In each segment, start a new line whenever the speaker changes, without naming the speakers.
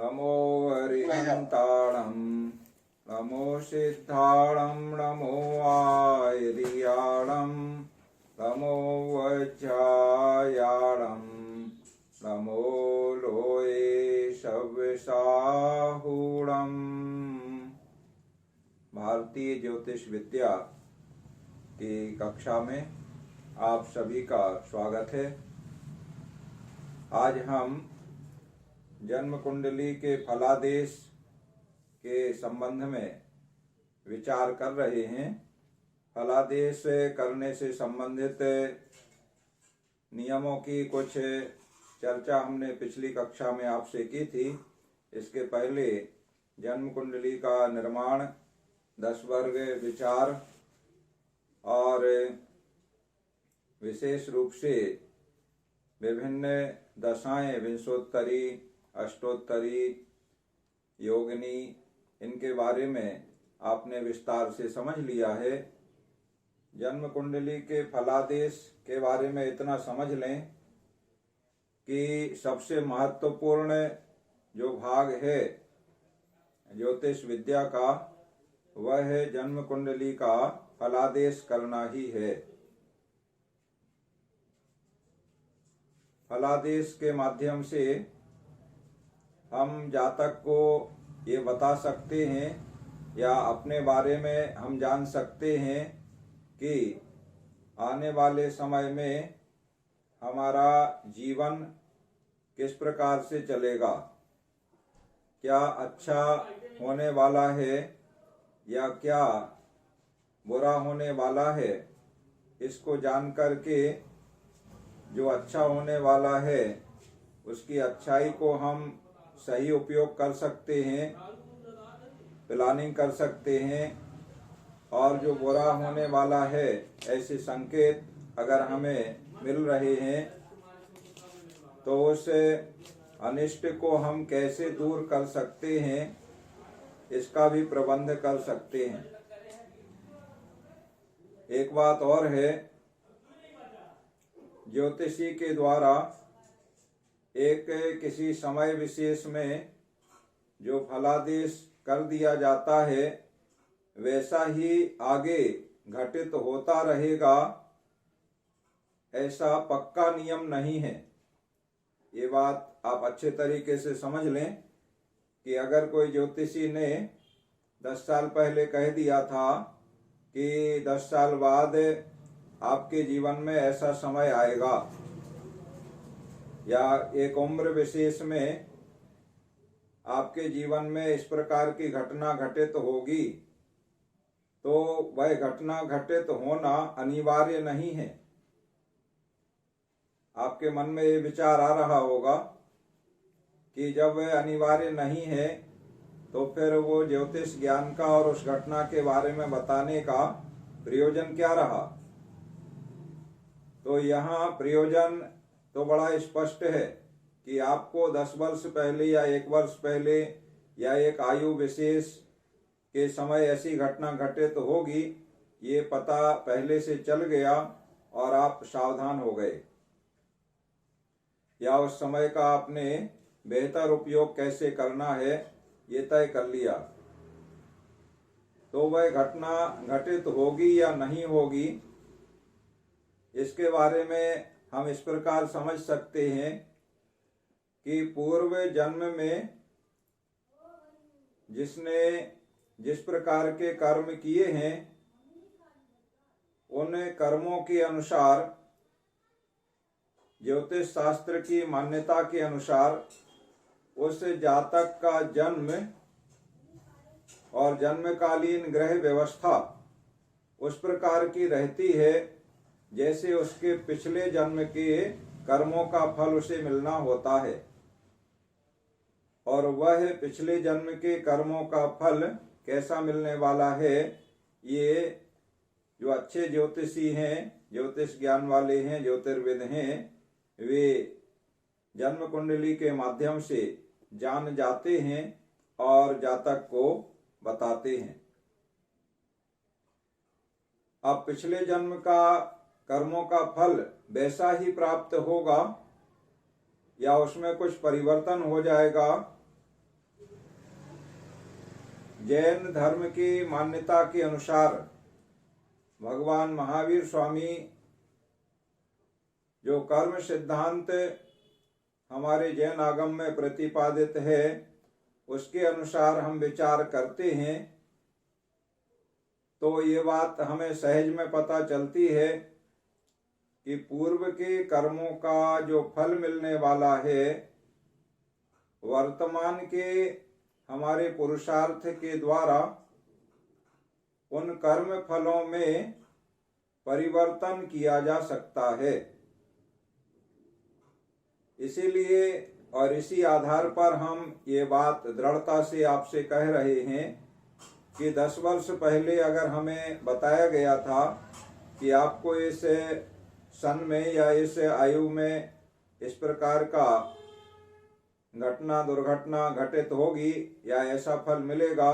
नमो हरिहन्ताणं नमो सिद्धाणं नमो आयर्याणं नमो वज्रायाणं नमो लोये शव्यसाहूणम्। भारतीय ज्योतिष विद्या की कक्षा में आप सभी का स्वागत है। आज हम जन्म कुंडली के फलादेश के संबंध में विचार कर रहे हैं। फलादेश करने से संबंधित नियमों की कुछ चर्चा हमने पिछली कक्षा में आपसे की थी। इसके पहले जन्म कुंडली का निर्माण, 10 वर्ग विचार और विशेष रूप से विभिन्न दशाएं, विंशोत्तरी, अष्टोत्तरी, योगिनी, इनके बारे में आपने विस्तार से समझ लिया है। जन्म कुंडली के फलादेश के बारे में इतना समझ लें कि सबसे महत्वपूर्ण जो भाग है ज्योतिष विद्या का, वह है जन्म कुंडली का फलादेश करना ही है। फलादेश के माध्यम से हम जातक को ये बता सकते हैं या अपने बारे में हम जान सकते हैं कि आने वाले समय में हमारा जीवन किस प्रकार से चलेगा, क्या अच्छा होने वाला है या क्या बुरा होने वाला है। इसको जान करके जो अच्छा होने वाला है उसकी अच्छाई को हम सही उपयोग कर सकते हैं, प्लानिंग कर सकते हैं, और जो बुरा होने वाला है ऐसे संकेत अगर हमें मिल रहे हैं तो उस अनिष्ट को हम कैसे दूर कर सकते हैं, इसका भी प्रबंध कर सकते हैं। एक बात और है, ज्योतिषी के द्वारा एक किसी समय विशेष में जो फलादेश कर दिया जाता है वैसा ही आगे घटित होता रहेगा, ऐसा पक्का नियम नहीं है। ये बात आप अच्छे तरीके से समझ लें कि अगर कोई ज्योतिषी ने 10 साल पहले कह दिया था कि 10 साल बाद आपके जीवन में ऐसा समय आएगा, या एक उम्र विशेष में आपके जीवन में इस प्रकार की घटना घटित होगी, तो वह घटना घटित होना अनिवार्य नहीं है। आपके मन में ये विचार आ रहा होगा कि जब वह अनिवार्य नहीं है तो फिर वो ज्योतिष ज्ञान का और उस घटना के बारे में बताने का प्रयोजन क्या रहा। तो यहाँ प्रयोजन तो बड़ा स्पष्ट है कि आपको 10 वर्ष पहले या 1 वर्ष पहले या एक आयु विशेष के समय ऐसी घटना घटित होगी, ये पता पहले से चल गया और आप सावधान हो गए, या उस समय का आपने बेहतर उपयोग कैसे करना है ये तय कर लिया। तो वह घटना घटित होगी या नहीं होगी, इसके बारे में हम इस प्रकार समझ सकते हैं कि पूर्व जन्म में जिसने जिस प्रकार के कर्म किए हैं उन कर्मों के अनुसार ज्योतिष शास्त्र की मान्यता के अनुसार उस जातक का जन्म और जन्मकालीन ग्रह व्यवस्था उस प्रकार की रहती है जैसे उसके पिछले जन्म के कर्मों का फल उसे मिलना होता है। और वह पिछले जन्म के कर्मों का फल कैसा मिलने वाला है, ये जो अच्छे ज्योतिषी हैं, ज्योतिष ज्ञान वाले हैं, ज्योतिर्विद हैं, वे जन्म कुंडली के माध्यम से जान जाते हैं और जातक को बताते हैं। अब पिछले जन्म का कर्मों का फल वैसा ही प्राप्त होगा या उसमें कुछ परिवर्तन हो जाएगा, जैन धर्म की मान्यता के अनुसार भगवान महावीर स्वामी जो कर्म सिद्धांत हमारे जैन आगम में प्रतिपादित है उसके अनुसार हम विचार करते हैं तो ये बात हमें सहज में पता चलती है कि पूर्व के कर्मों का जो फल मिलने वाला है वर्तमान के हमारे पुरुषार्थ के द्वारा उन कर्म फलों में परिवर्तन किया जा सकता है। इसीलिए और इसी आधार पर हम ये बात दृढ़ता से आपसे कह रहे हैं कि 10 वर्ष पहले अगर हमें बताया गया था कि आपको इस सन में या इस आयु में इस प्रकार का घटना दुर्घटना घटित होगी या ऐसा फल मिलेगा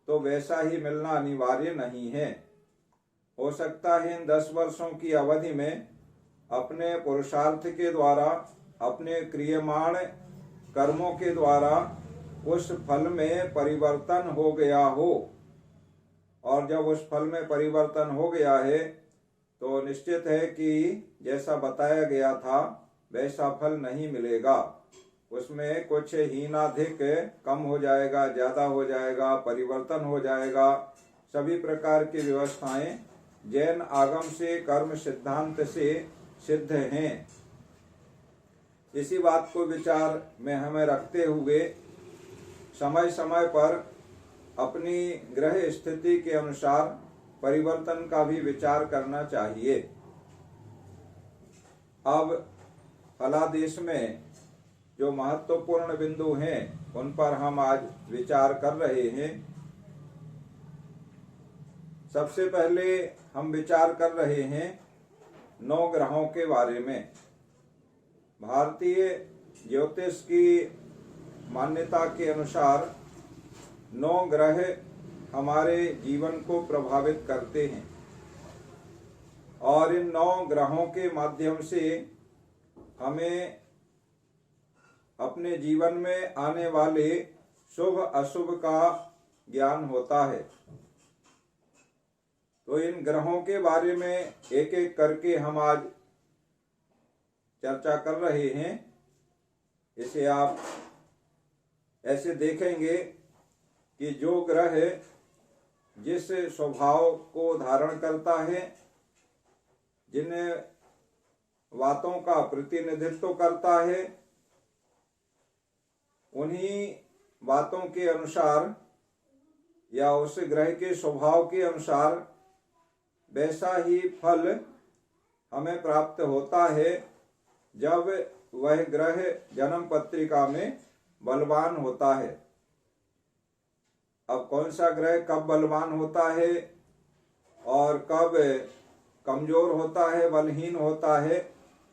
तो वैसा ही मिलना अनिवार्य नहीं है। हो सकता है इन 10 वर्षों की अवधि में अपने पुरुषार्थ के द्वारा अपने क्रियमाण कर्मों के द्वारा उस फल में परिवर्तन हो गया हो, और जब उस फल में परिवर्तन हो गया है तो निश्चित है कि जैसा बताया गया था वैसा फल नहीं मिलेगा। उसमें कुछ हीनाधिक कम हो जाएगा, ज्यादा हो जाएगा, परिवर्तन हो जाएगा। सभी प्रकार की व्यवस्थाएं जैन आगम से कर्म सिद्धांत से सिद्ध हैं। इसी बात को विचार में हमें रखते हुए समय समय पर अपनी ग्रह स्थिति के अनुसार परिवर्तन का भी विचार करना चाहिए। अब फलादेश में जो महत्वपूर्ण बिंदु हैं उन पर हम आज विचार कर रहे हैं। सबसे पहले हम विचार कर रहे हैं 9 ग्रहों के बारे में। भारतीय ज्योतिष की मान्यता के अनुसार 9 ग्रह हमारे जीवन को प्रभावित करते हैं और इन 9 ग्रहों के माध्यम से हमें अपने जीवन में आने वाले शुभ अशुभ का ज्ञान होता है। तो इन ग्रहों के बारे में एक एक करके हम आज चर्चा कर रहे हैं। इसे आप ऐसे देखेंगे कि जो ग्रह जिस स्वभाव को धारण करता है, जिन बातों का प्रतिनिधित्व करता है, उन्हीं बातों के अनुसार या उस ग्रह के स्वभाव के अनुसार वैसा ही फल हमें प्राप्त होता है जब वह ग्रह जन्म पत्रिका में बलवान होता है। अब कौन सा ग्रह कब बलवान होता है और कब कमजोर होता है, बलहीन होता है,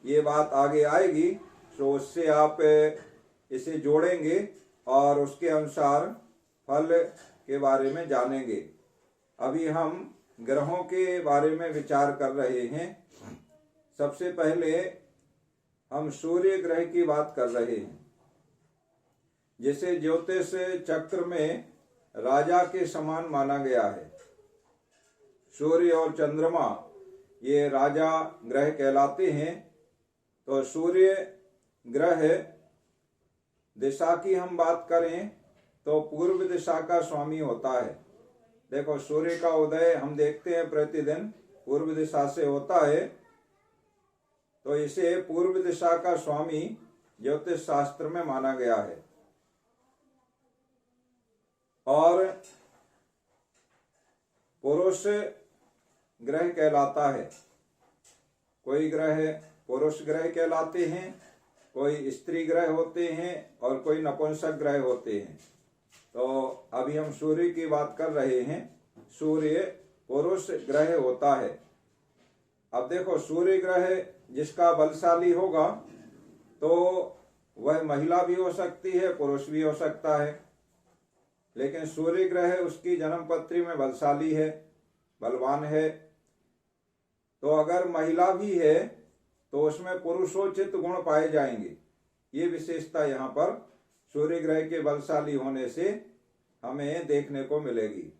ये बात आगे आएगी। तो उससे आप इसे जोड़ेंगे और उसके अनुसार फल के बारे में जानेंगे। अभी हम ग्रहों के बारे में विचार कर रहे हैं। सबसे पहले हम सूर्य ग्रह की बात कर रहे हैं, जिसे ज्योतिष चक्र में राजा के समान माना गया है। सूर्य और चंद्रमा ये राजा ग्रह कहलाते हैं। तो सूर्य ग्रह दिशा की हम बात करें तो पूर्व दिशा का स्वामी होता है। देखो, सूर्य का उदय हम देखते हैं प्रतिदिन पूर्व दिशा से होता है, तो इसे पूर्व दिशा का स्वामी ज्योतिष शास्त्र में माना गया है। और पुरुष ग्रह कहलाता है। कोई ग्रह पुरुष ग्रह कहलाते हैं, कोई स्त्री ग्रह होते हैं और कोई नपुंसक ग्रह होते हैं। तो अभी हम सूर्य की बात कर रहे हैं। सूर्य पुरुष ग्रह होता है। अब देखो, सूर्य ग्रह जिसका बलशाली होगा तो वह महिला भी हो सकती है, पुरुष भी हो सकता है। लेकिन सूर्य ग्रह उसकी जन्म पत्री में बलशाली है, बलवान है। तो अगर महिला भी है तो उसमें पुरुषोचित गुण पाए जाएंगे। ये विशेषता यहाँ पर सूर्य ग्रह के बलशाली होने से हमें देखने को मिलेगी।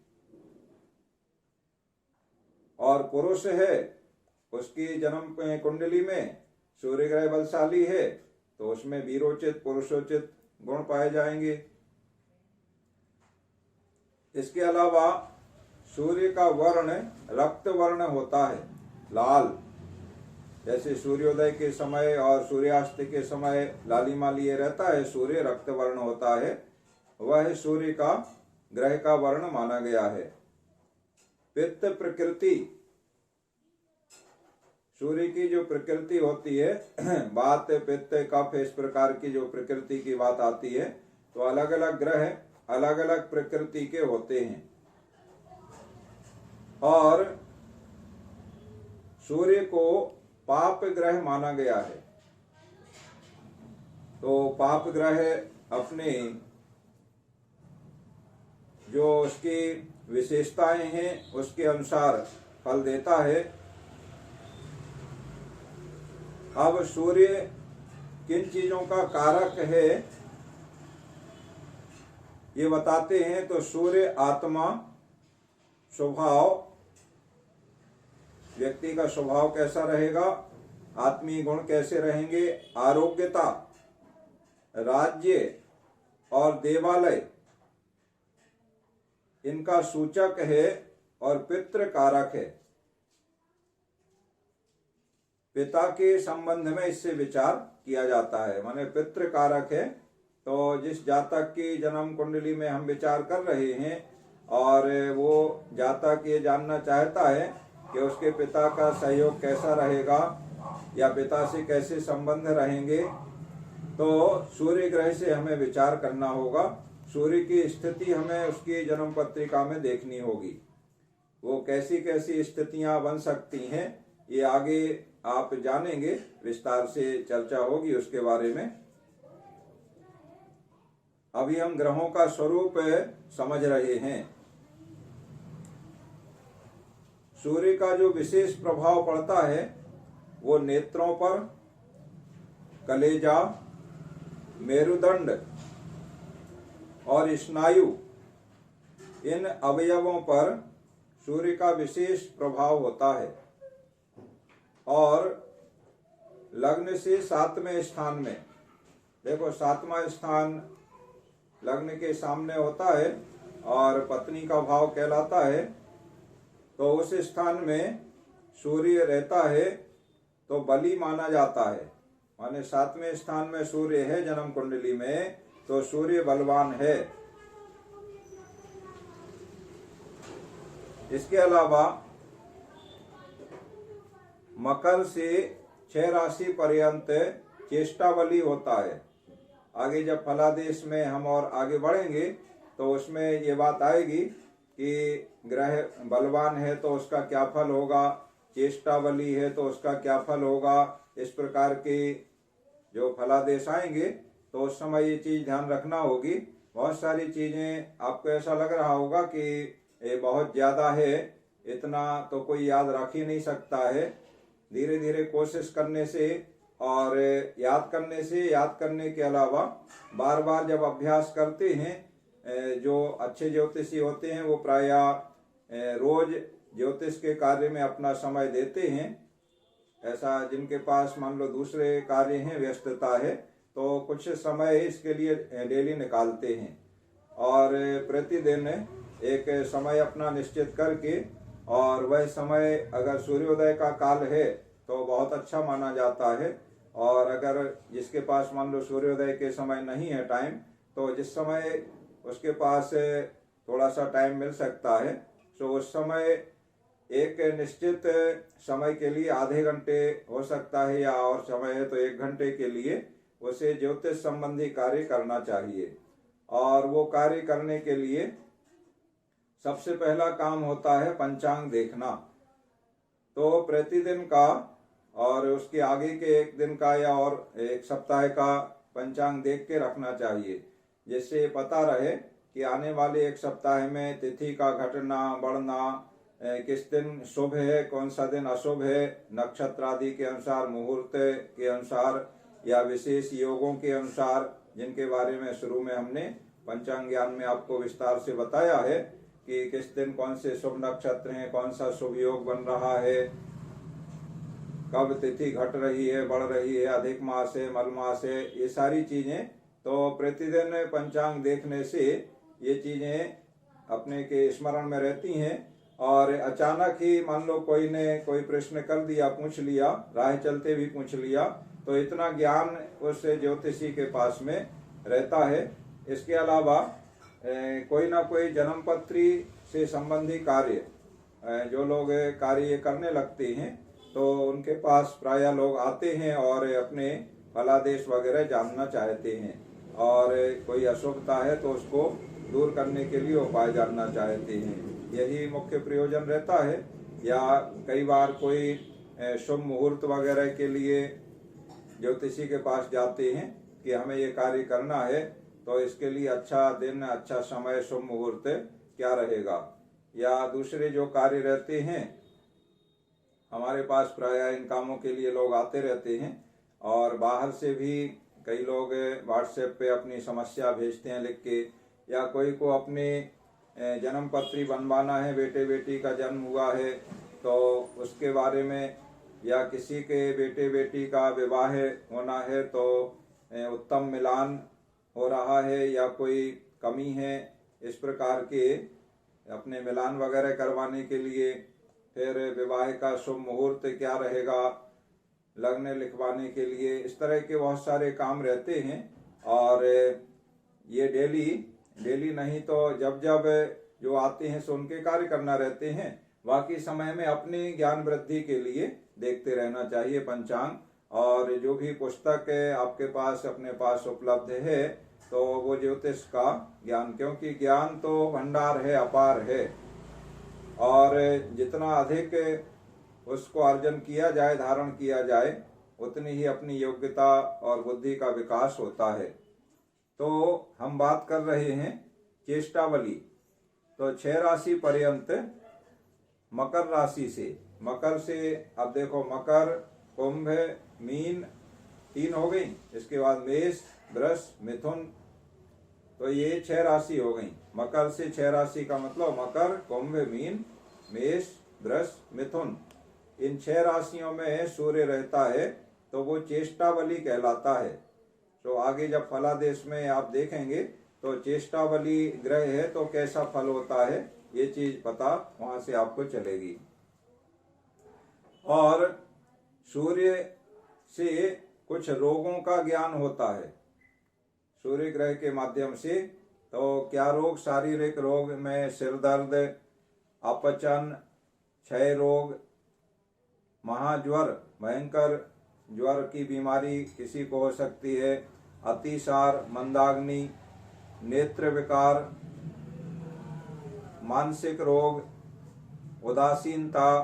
और पुरुष है, उसकी जन्म कुंडली में सूर्य ग्रह बलशाली है तो उसमें वीरोचित पुरुषोचित गुण पाए जाएंगे। इसके अलावा सूर्य का वर्ण रक्त वर्ण होता है, लाल। जैसे सूर्योदय के समय और सूर्यास्त के समय लालिमा लिए रहता है, सूर्य रक्त वर्ण होता है, वह सूर्य का ग्रह का वर्ण माना गया है। पित्त प्रकृति, सूर्य की जो प्रकृति होती है, वात पित्त कफ, इस प्रकार की जो प्रकृति की बात आती है, तो अलग अलग ग्रह अलग अलग प्रकृति के होते हैं। और सूर्य को पाप ग्रह माना गया है। तो पाप ग्रह अपने जो उसकी विशेषताएं हैं उसके अनुसार फल देता है। अब सूर्य किन चीजों का कारक है ये बताते हैं। तो सूर्य आत्मा, स्वभाव, व्यक्ति का स्वभाव कैसा रहेगा, आत्मीय गुण कैसे रहेंगे, आरोग्यता, राज्य और देवालय इनका सूचक है। और पितृ कारक है, पिता के संबंध में इससे विचार किया जाता है, माने पितृ कारक है। तो जिस जातक की जन्म कुंडली में हम विचार कर रहे हैं और वो जातक ये जानना चाहता है कि उसके पिता का सहयोग कैसा रहेगा या पिता से कैसे संबंध रहेंगे, तो सूर्य ग्रह से हमें विचार करना होगा। सूर्य की स्थिति हमें उसकी जन्म पत्रिका में देखनी होगी। वो कैसी कैसी स्थितियां बन सकती हैं ये आगे आप जानेंगे, विस्तार से चर्चा होगी उसके बारे में। अभी हम ग्रहों का स्वरूप समझ रहे हैं। सूर्य का जो विशेष प्रभाव पड़ता है वो नेत्रों पर, कलेजा, मेरुदंड और स्नायु, इन अवयवों पर सूर्य का विशेष प्रभाव होता है। और लग्न से 7वें स्थान में, देखो 7वां स्थान लग्न के सामने होता है और पत्नी का भाव कहलाता है। तो उस स्थान में सूर्य रहता है तो बली माना जाता है, माने 7वें स्थान में सूर्य है जन्म कुंडली में तो सूर्य बलवान है। इसके अलावा मकर से 6 राशि पर्यंत चेष्टा बली होता है। आगे जब फलादेश में हम और आगे बढ़ेंगे तो उसमें ये बात आएगी कि ग्रह बलवान है तो उसका क्या फल होगा, चेष्टा बली है तो उसका क्या फल होगा। इस प्रकार के जो फलादेश आएंगे तो उस समय ये चीज ध्यान रखना होगी। बहुत सारी चीजें आपको ऐसा लग रहा होगा कि ये बहुत ज्यादा है, इतना तो कोई याद रख ही नहीं सकता है। धीरे धीरे कोशिश करने से और याद करने से, याद करने के अलावा बार बार जब अभ्यास करते हैं, जो अच्छे ज्योतिषी होते हैं वो प्रायः रोज ज्योतिष के कार्य में अपना समय देते हैं। ऐसा जिनके पास मान लो दूसरे कार्य हैं, व्यस्तता है, तो कुछ समय इसके लिए डेली निकालते हैं और प्रतिदिन एक समय अपना निश्चित करके, और वह समय अगर सूर्योदय का काल है तो बहुत अच्छा माना जाता है। और अगर जिसके पास मान लो सूर्योदय के समय नहीं है टाइम, तो जिस समय उसके पास थोड़ा सा टाइम मिल सकता है तो उस समय एक निश्चित समय के लिए आधे घंटे हो सकता है या और समय है तो 1 घंटे के लिए उसे ज्योतिष संबंधी कार्य करना चाहिए। और वो कार्य करने के लिए सबसे पहला काम होता है पंचांग देखना। तो प्रतिदिन का और उसके आगे के 1 दिन का या और 1 सप्ताह का पंचांग देख के रखना चाहिए, जिससे पता रहे कि आने वाले 1 सप्ताह में तिथि का घटना बढ़ना, किस दिन शुभ है, कौन सा दिन अशुभ है, नक्षत्र आदि के अनुसार, मुहूर्त के अनुसार या विशेष योगों के अनुसार, जिनके बारे में शुरू में हमने पंचांग ज्ञान में आपको विस्तार से बताया है कि किस दिन कौन से शुभ नक्षत्र हैं, कौन सा शुभ योग बन रहा है, कब तिथि घट रही है, बढ़ रही है, अधिक मास है, मल मास है, ये सारी चीजें तो प्रतिदिन पंचांग देखने से ये चीजें अपने के स्मरण में रहती हैं। और अचानक ही मान लो कोई ने कोई प्रश्न कर दिया, पूछ लिया, राह चलते भी पूछ लिया, तो इतना ज्ञान उस ज्योतिषी के पास में रहता है। इसके अलावा कोई ना कोई जन्मपत्री से संबंधी कार्य जो लोग कार्य करने लगते हैं तो उनके पास प्रायः लोग आते हैं और अपने फलादेश वगैरह जानना चाहते हैं, और कोई अशुभता है तो उसको दूर करने के लिए उपाय जानना चाहते हैं। यही मुख्य प्रयोजन रहता है। या कई बार कोई शुभ मुहूर्त वगैरह के लिए ज्योतिषी के पास जाते हैं कि हमें ये कार्य करना है, तो इसके लिए अच्छा दिन, अच्छा समय, शुभ मुहूर्त क्या रहेगा। या दूसरे जो कार्य रहते हैं, हमारे पास प्रायः इन कामों के लिए लोग आते रहते हैं, और बाहर से भी कई लोग व्हाट्सएप पे अपनी समस्या भेजते हैं लिख के, या कोई को अपने जन्म पत्री बनवाना है, बेटे बेटी का जन्म हुआ है तो उसके बारे में, या किसी के बेटे बेटी का विवाह होना है तो उत्तम मिलान हो रहा है या कोई कमी है, इस प्रकार के अपने मिलान वगैरह करवाने के लिए, फिर विवाह का शुभ मुहूर्त क्या रहेगा, लग्न लिखवाने के लिए, इस तरह के बहुत सारे काम रहते हैं। और ये डेली नहीं तो जब जब जो आते हैं सो उनके कार्य करना रहते हैं। बाकी समय में अपनी ज्ञान वृद्धि के लिए देखते रहना चाहिए पंचांग। और जो भी पुस्तक आपके पास अपने पास उपलब्ध है तो वो ज्योतिष का ज्ञान, क्योंकि ज्ञान तो भंडार है, अपार है, और जितना अधिक उसको अर्जन किया जाए, धारण किया जाए, उतनी ही अपनी योग्यता और बुद्धि का विकास होता है। तो हम बात कर रहे हैं चेष्टावली। तो 6 राशि पर्यंत मकर राशि से, मकर से अब देखो मकर, कुंभ, मीन 3 हो गई, इसके बाद मेष, वृष, मिथुन, तो ये 6 राशि हो गई। मकर से 6 राशि का मतलब मकर, कुंभ, मीन, मेष, वृष, मिथुन, इन 6 राशियों में सूर्य रहता है तो वो चेष्टावली कहलाता है। तो आगे जब फलादेश में आप देखेंगे तो चेष्टावली ग्रह है तो कैसा फल होता है ये चीज पता वहां से आपको चलेगी। और सूर्य से कुछ रोगों का ज्ञान होता है सूर्य ग्रह के माध्यम से। तो क्या रोग? शारीरिक रोग में सिर दर्द, अपचन, क्षय रोग, महाज्वर, भयंकर ज्वर की बीमारी किसी को हो सकती है, अतिसार, मंदाग्नि, नेत्र विकार, मानसिक रोग, उदासीनता,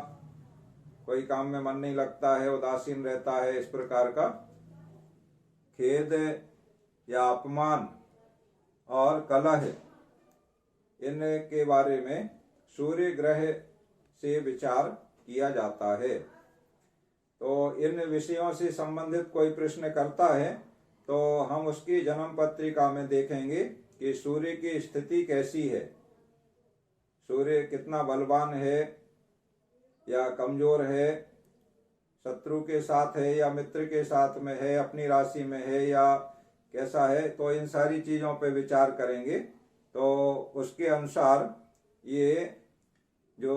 कोई काम में मन नहीं लगता है, उदासीन रहता है, इस प्रकार का, खेद या अपमान और कलह, इनके बारे में सूर्य ग्रह से विचार किया जाता है। तो इन विषयों से संबंधित कोई प्रश्न करता है तो हम उसकी जन्म पत्रिका में देखेंगे कि सूर्य की स्थिति कैसी है, सूर्य कितना बलवान है या कमजोर है, शत्रु के साथ है या मित्र के साथ में है, अपनी राशि में है या कैसा है। तो इन सारी चीजों पे विचार करेंगे तो उसके अनुसार ये जो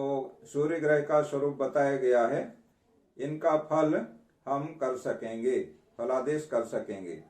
सूर्य ग्रह का स्वरूप बताया गया है इनका फल हम कर सकेंगे, फलादेश कर सकेंगे।